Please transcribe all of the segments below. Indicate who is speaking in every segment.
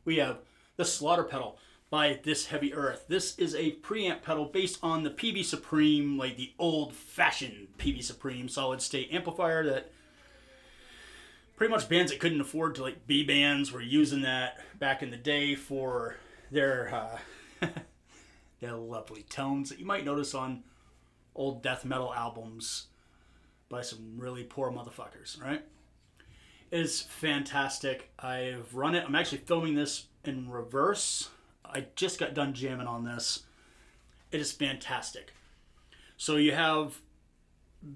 Speaker 1: we have the Slaughter pedal by This Heavy Earth. This is a preamp pedal based on the PB Supreme, like the old-fashioned PB Supreme solid-state amplifier that pretty much bands that couldn't afford to like be bands were using that back in the day for their their lovely tones that you might notice on old death metal albums by some really poor motherfuckers, right? It is fantastic. I've run it. I'm actually filming this in reverse. I just got done jamming on this. It is fantastic. So you have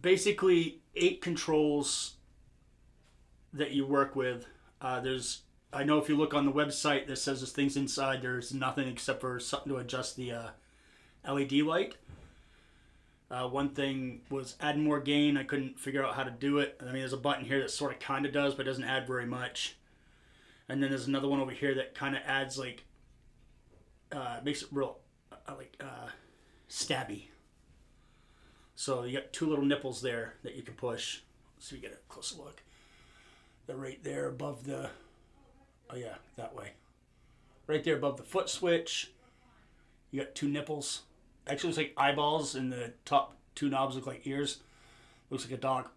Speaker 1: basically 8 controls that you work with. I know if you look on the website that says there's things inside, there's nothing except for something to adjust the LED light. One thing was add more gain. I couldn't figure out how to do it. I mean, there's a button here that sort of kind of does, but doesn't add very much. And then there's another one over here that kind of adds like, makes it real stabby. So you got 2 little nipples there that you can push. So you get a closer look. They're right there above the, oh yeah, that way. Right there above the foot switch. You got 2 nipples. Actually looks like eyeballs, and the top 2 knobs look like ears. Looks like a dog.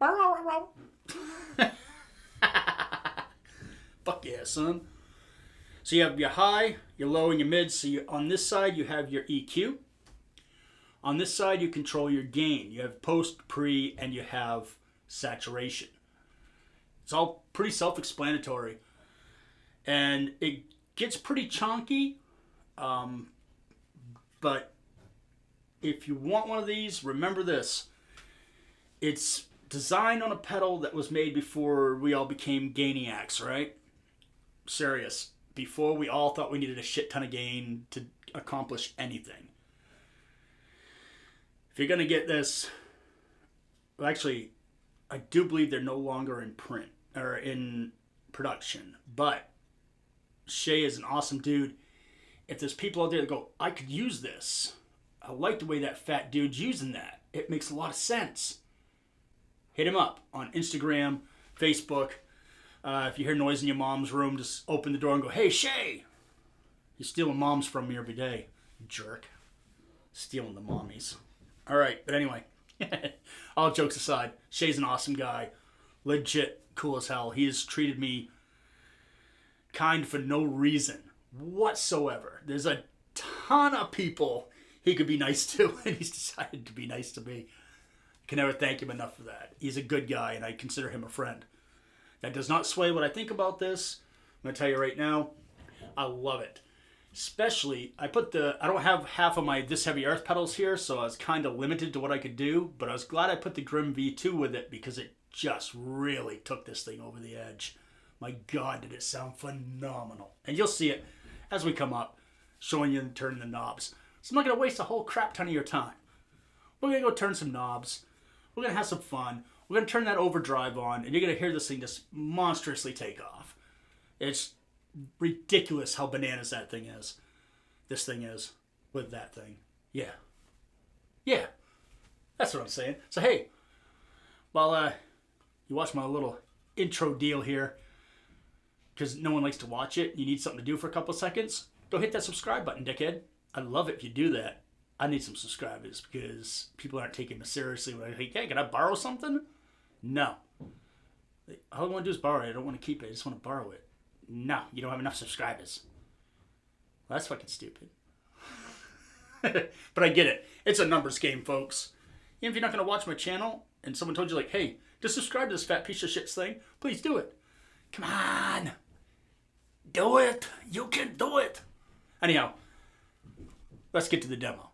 Speaker 1: Fuck yeah, son. So you have your high, your low, and your mid. So on this side, you have your EQ. On this side, you control your gain. You have post, pre, and you have saturation. It's all pretty self-explanatory. And it gets pretty chonky. But if you want one of these, remember this. It's designed on a pedal that was made before we all became gainiacs, right? Serious. Before we all thought we needed a shit ton of gain to accomplish anything. If you're going to get this, well, actually, I do believe they're no longer in print or in production, but Shay is an awesome dude. If there's people out there that go, I could use this. I like the way that fat dude's using that. It makes a lot of sense. Hit him up on Instagram, Facebook. If you hear noise in your mom's room, just open the door and go, hey, Shay. He's stealing moms from me every day. Jerk. Stealing the mommies. All right, but anyway. All jokes aside, Shay's an awesome guy. Legit cool as hell. He has treated me kind for no reason whatsoever. There's a ton of people he could be nice to, and he's decided to be nice to me. I can never thank him enough for that. He's a good guy, and I consider him a friend. That does not sway what I think about this. I'm going to tell you right now, I love it. Especially, I don't have half of my This Heavy Earth pedals here, so I was kind of limited to what I could do, but I was glad I put the Grim V2 with it because it just really took this thing over the edge. My God, did it sound phenomenal. And you'll see it as we come up, showing you and turning the knobs. So I'm not going to waste a whole crap ton of your time. We're going to go turn some knobs. We're going to have some fun. We're going to turn that overdrive on, and you're going to hear this thing just monstrously take off. It's ridiculous how bananas that thing is. This thing is with that thing. Yeah. Yeah. That's what I'm saying. So, hey, while you watch my little intro deal here, because no one likes to watch it, you need something to do for a couple of seconds, go hit that subscribe button, dickhead. I'd love it if you do that. I need some subscribers because people aren't taking me seriously. When I think, hey, can I borrow something? No. All I want to do is borrow it. I don't want to keep it. I just want to borrow it. No, you don't have enough subscribers. Well, that's fucking stupid. But I get it. It's a numbers game, folks. Even if you're not going to watch my channel and someone told you, like, hey, just subscribe to this fat piece of shit thing, please do it. Come on. Do it. You can do it. Anyhow, let's get to the demo.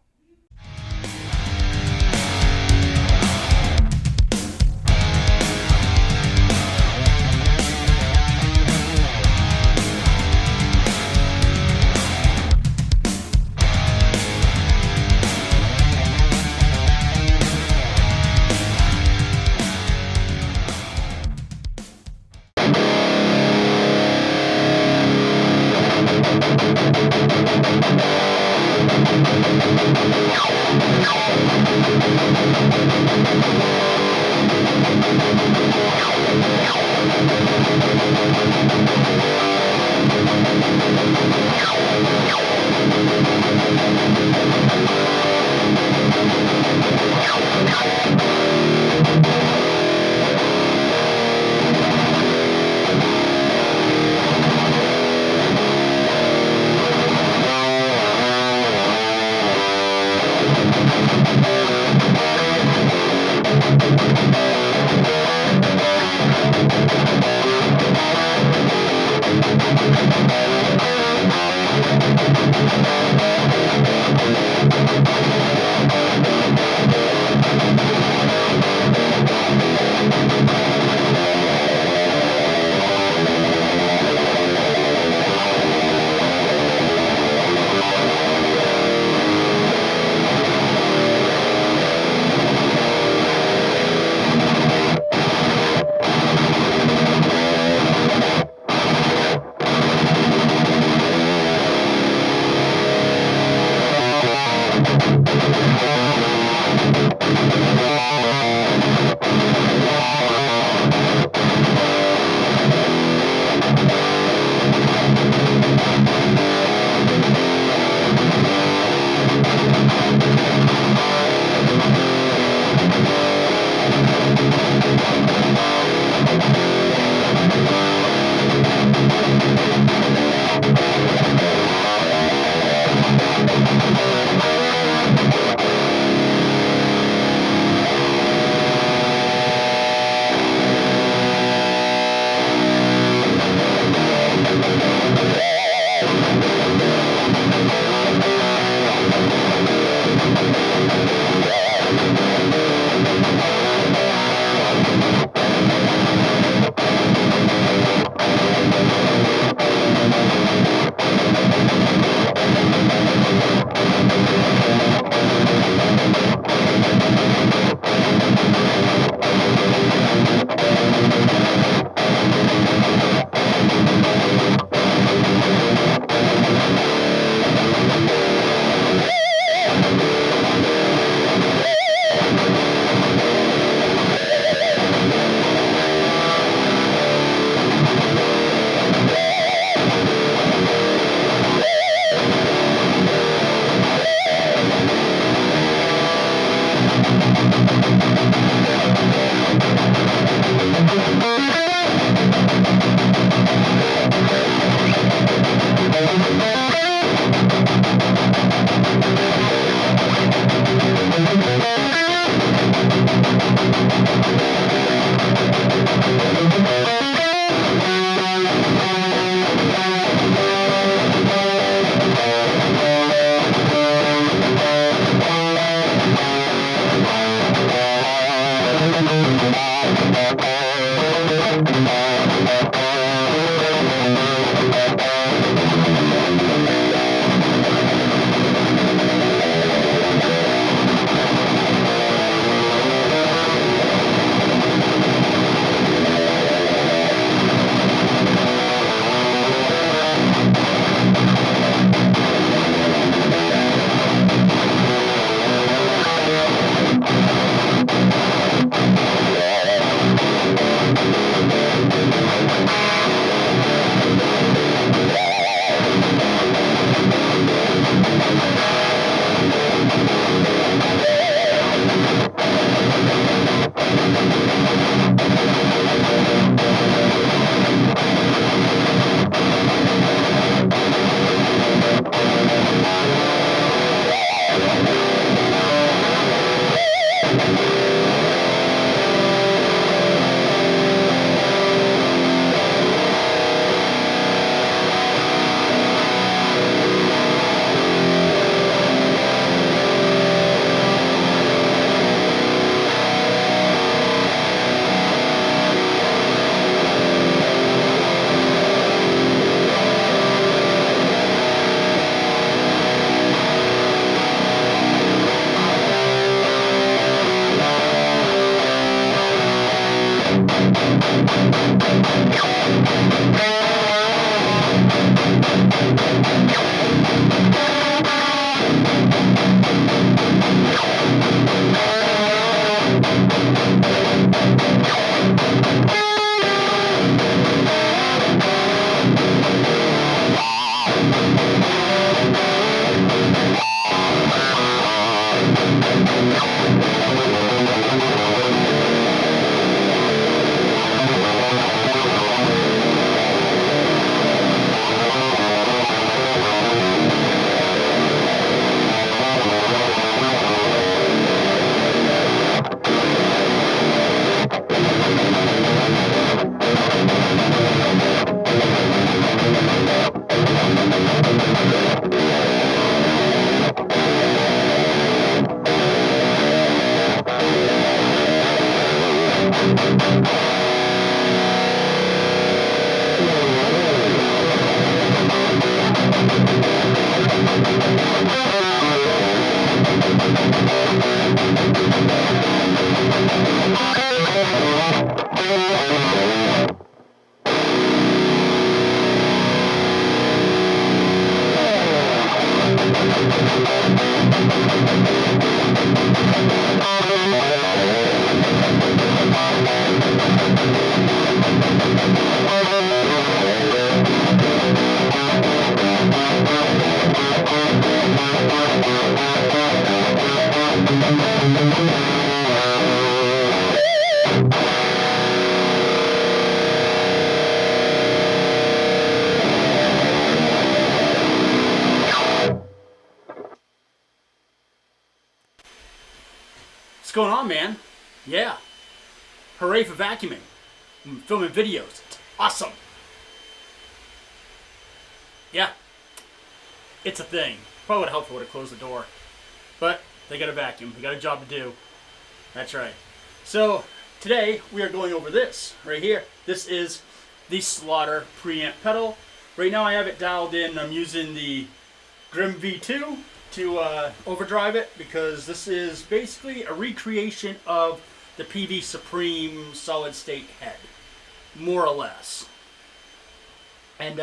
Speaker 1: What's going on, man? Yeah. Hooray for vacuuming. I'm filming videos. It's awesome. Yeah. It's a thing. Probably would have helped if I would have closed the door. But they got a vacuum. They got a job to do. That's right. So today we are going over this right here. This is the Slaughter preamp pedal. Right now I have it dialed in. I'm using the Grim V2 to overdrive it because this is basically a recreation of the PV Supreme solid state head, more or less. And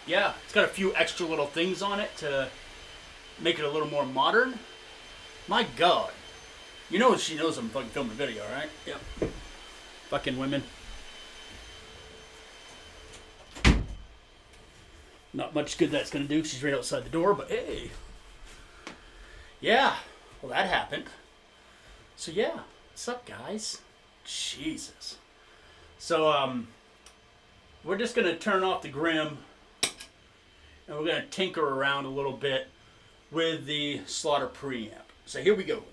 Speaker 1: yeah, it's got a few extra little things on it to make it a little more modern. My God. You know she knows I'm fucking filming a video, right? Yep. Fucking women. Not much good that's gonna do. She's right outside the door, but hey. Yeah. Well, that happened. So yeah. What's up, guys? Jesus. So, we're just gonna turn off the Grim and we're gonna tinker around a little bit with the Slaughter preamp. So here we go.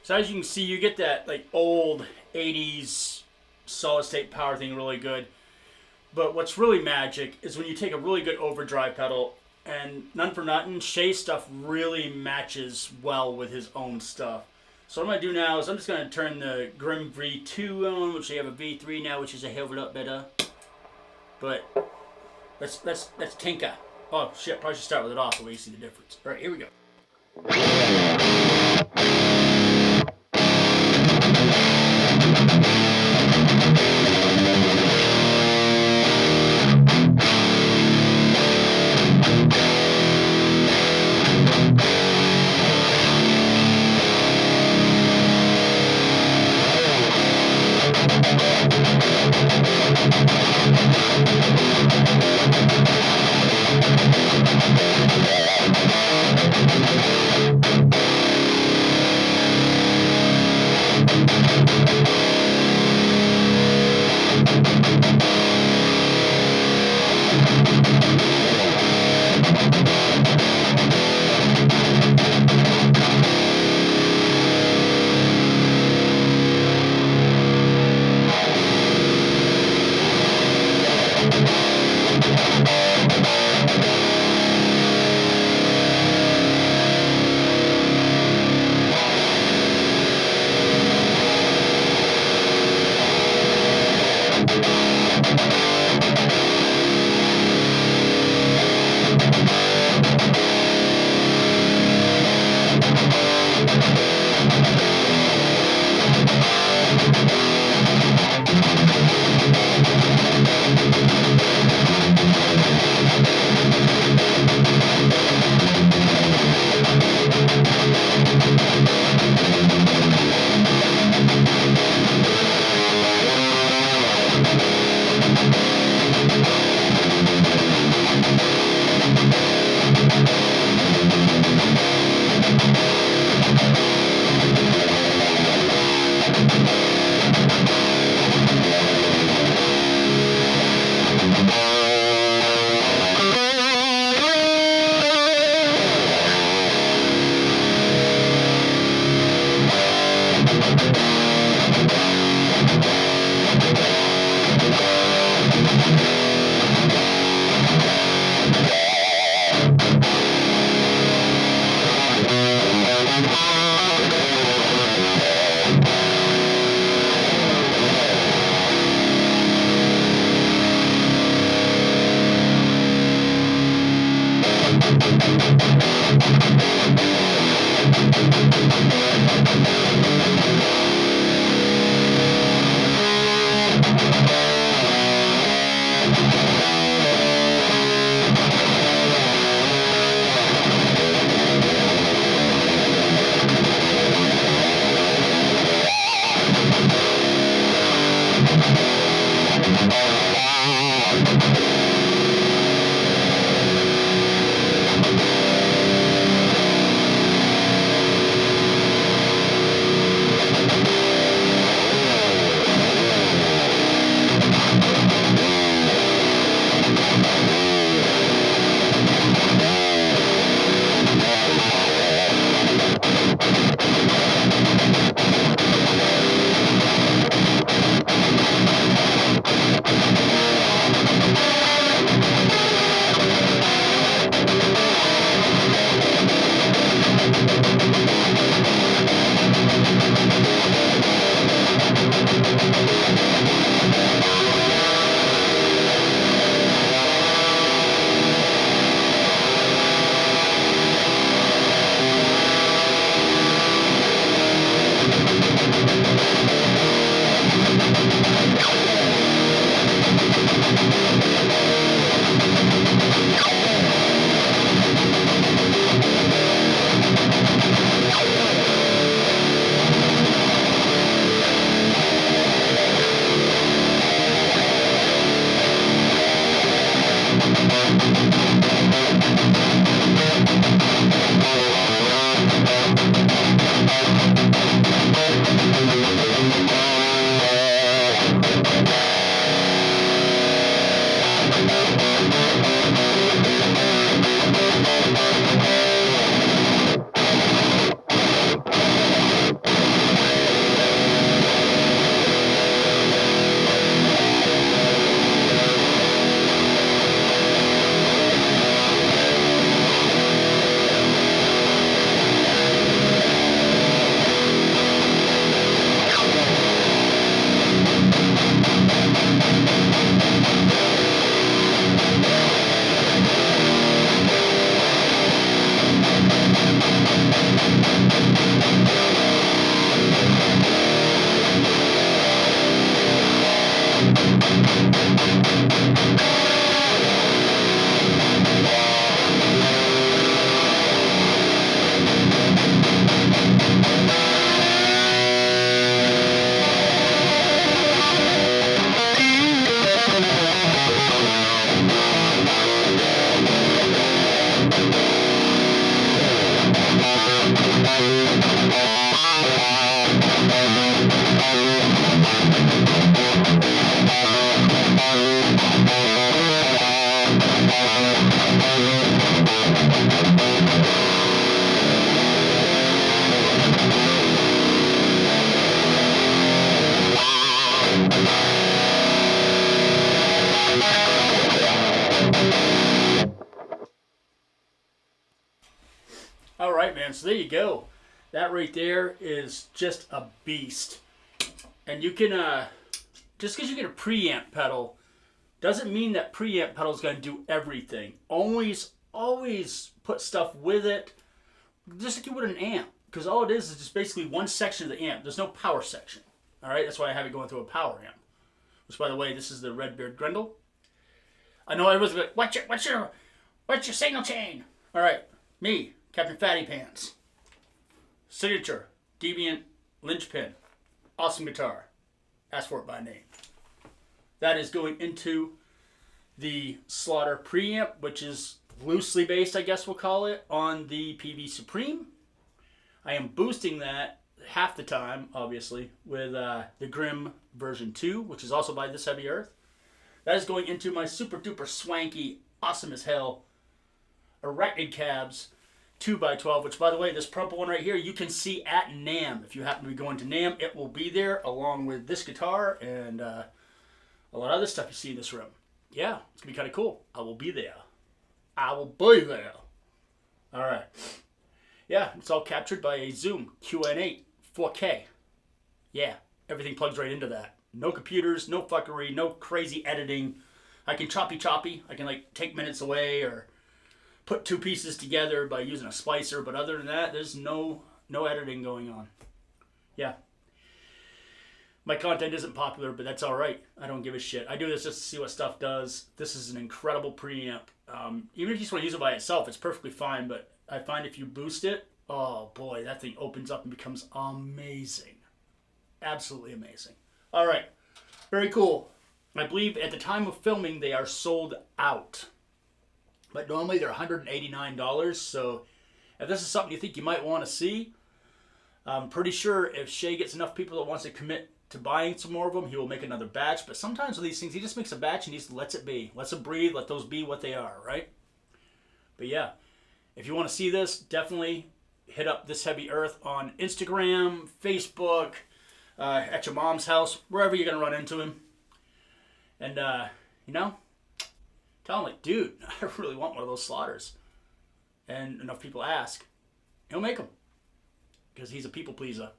Speaker 1: So as you can see, you get that like old 80s solid state power thing really good. But what's really magic is when you take a really good overdrive pedal, and none for nothing, Shay's stuff really matches well with his own stuff. So what I'm going to do now is I'm just going to turn the Grim V2 on, which they have a V3 now, which is a hell of a lot better. But let's tinker. Oh shit, probably should start with it off so we see the difference. Alright, here we go. All right, man. So there you go. That right there is just a beast. And you can, just because you get a preamp pedal, doesn't mean that preamp pedal is going to do everything. Always put stuff with it, just like you would an amp. Because all it is just basically one section of the amp. There's no power section. All right, that's why I have it going through a power amp. Which, by the way, this is the Redbeard Grendel. I know everyone's like, what's your signal chain? All right, me, Captain Fatty Pants. Signature, Deviant, Linchpin. Awesome guitar. Ask for it by name. That is going into the Slaughter preamp, which is loosely based, I guess we'll call it, on the PV Supreme. I am boosting that half the time, obviously, with the Grim version 2, which is also by This Heavy Earth. That is going into my super duper swanky, awesome as hell Arachnid Cabs 2x12, which, by the way, this purple one right here, you can see at NAMM. If you happen to be going to NAMM, it will be there along with this guitar and a lot of other stuff you see in this room. Yeah, it's going to be kind of cool. I will be there. I will be there. All right. Yeah, it's all captured by a Zoom QN8 4K. Yeah, everything plugs right into that. No computers, no fuckery, no crazy editing. I can choppy. I can like take minutes away or put two pieces together by using a splicer, but other than that, there's no editing going on. Yeah. My content isn't popular, but that's all right. I don't give a shit. I do this just to see what stuff does. This is an incredible preamp. Even if you just want to use it by itself, it's perfectly fine, but I find if you boost it, oh boy, that thing opens up and becomes amazing. Absolutely amazing. All right. Very cool. I believe at the time of filming, they are sold out. But normally they're $189, so if this is something you think you might want to see, I'm pretty sure if Shay gets enough people that wants to commit to buying some more of them, he will make another batch. But sometimes with these things, he just makes a batch and he just lets it be. Lets them breathe, let those be what they are, right? But yeah, if you want to see this, definitely hit up This Heavy Earth on Instagram, Facebook, at your mom's house, wherever you're going to run into him. And, tell him, like, dude, I really want one of those slaughters. And enough people ask, he'll make them. Because he's a people pleaser.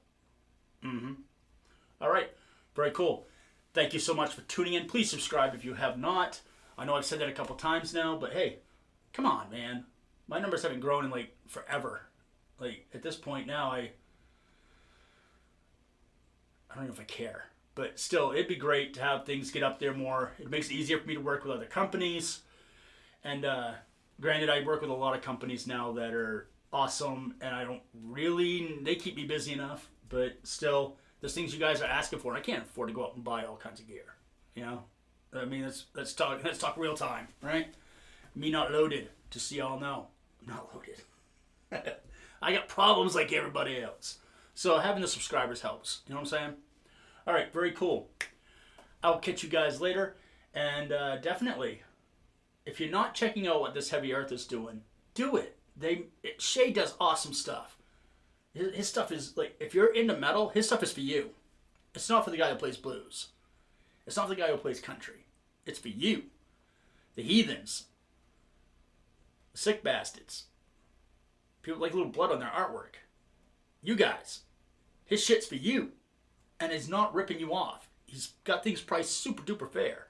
Speaker 1: All right. Very cool. Thank you so much for tuning in. Please subscribe if you have not. I know I've said that a couple times now, but hey, come on, man. My numbers haven't grown in, like, forever. Like, at this point now, I don't know if I care. But still, it'd be great to have things get up there more. It makes it easier for me to work with other companies. And granted, I work with a lot of companies now that are awesome. And I don't really, they keep me busy enough. But still, there's things you guys are asking for. And I can't afford to go out and buy all kinds of gear. You know? I mean, let's talk real time, right? Me not loaded, just so y'all know. I'm not loaded. I got problems like everybody else. So having the subscribers helps. You know what I'm saying? All right, very cool. I'll catch you guys later. And definitely, if you're not checking out what This Heavy Earth is doing, do it. Shay does awesome stuff. His stuff is, like, if you're into metal, his stuff is for you. It's not for the guy that plays blues. It's not for the guy who plays country. It's for you. The heathens. The sick bastards. People like a little blood on their artwork. You guys. His shit's for you. And he's not ripping you off. He's got things priced super duper fair.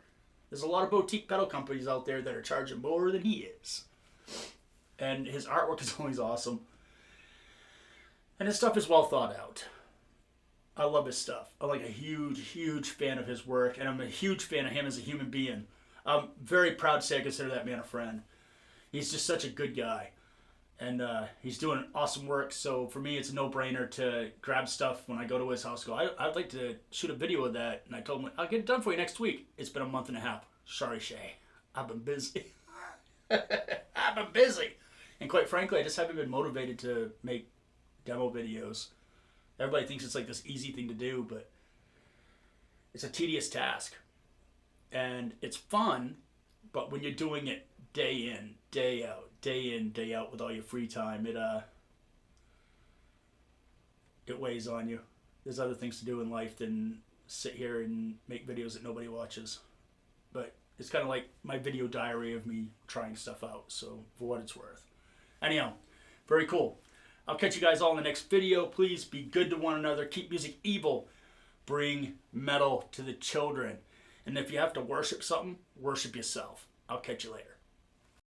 Speaker 1: There's a lot of boutique pedal companies out there that are charging more than he is. And his artwork is always awesome. And his stuff is well thought out. I love his stuff. I'm like a huge fan of his work, and I'm a huge fan of him as a human being. I'm very proud to say I consider that man a friend. He's just such a good guy, and he's doing awesome work. So for me, it's a no-brainer to grab stuff when I go to his house. I'd like to shoot a video of that, and I told him I'll get it done for you next week. It's been a month and a half. Sorry, Shay, I've been busy. I've been busy, and quite frankly, I just haven't been motivated to make demo videos. Everybody thinks it's like this easy thing to do, but it's a tedious task. And it's fun, but when you're doing it day in, day out, day in, day out with all your free time, it weighs on you. There's other things to do in life than sit here and make videos that nobody watches. But it's kind of like my video diary of me trying stuff out, so for what it's worth. Anyhow, very cool. I'll catch you guys all in the next video. Please be good to one another. Keep music evil. Bring metal to the children. And if you have to worship something, worship yourself. I'll catch you later.